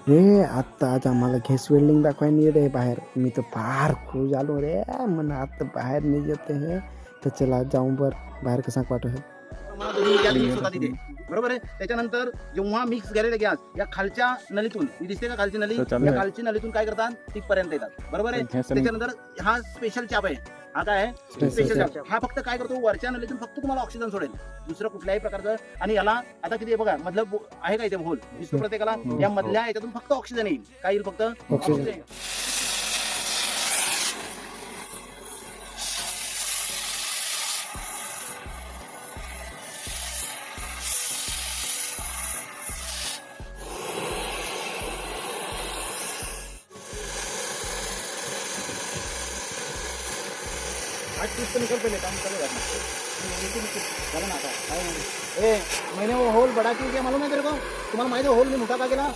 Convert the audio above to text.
हे आत्ता आज आम्हाला घेस वेल्डिंग दाखवायला नाही रे बाहेर. मी तर फार खुश झालो रे. म्हणा आता बाहेर नाही येते हे, तर चला जाऊन बाहेर कसा पाठव. बरोबर आहे. त्याच्यानंतर जेव्हा मिक्स केलेले गॅस या खालच्या नलीतून दिसते का, खालची नली, या खालची नलीतून काय करतात, तिथपर्यंत येतात. बरोबर आहे. त्याच्यानंतर हा स्पेशल चाप आहे. हा काय आहे, स्पेशल चाप. हा फक्त काय करतो, वरच्या नलीतून फक्त तुम्हाला ऑक्सिजन सोडेल, दुसरं कुठल्याही प्रकारचं. आणि याला आता किती बघा, मधलं आहे का इथे होल दिसतो प्रत्येकाला, या मधल्या याच्यातून फक्त ऑक्सिजन येईल. काय येईल, फक्त ऑक्सिजन. मैंने वो होल बड़ा क्यों किया मालूम है तेरे को? तुम्हाला माहिती है होल मी मोठा का केला?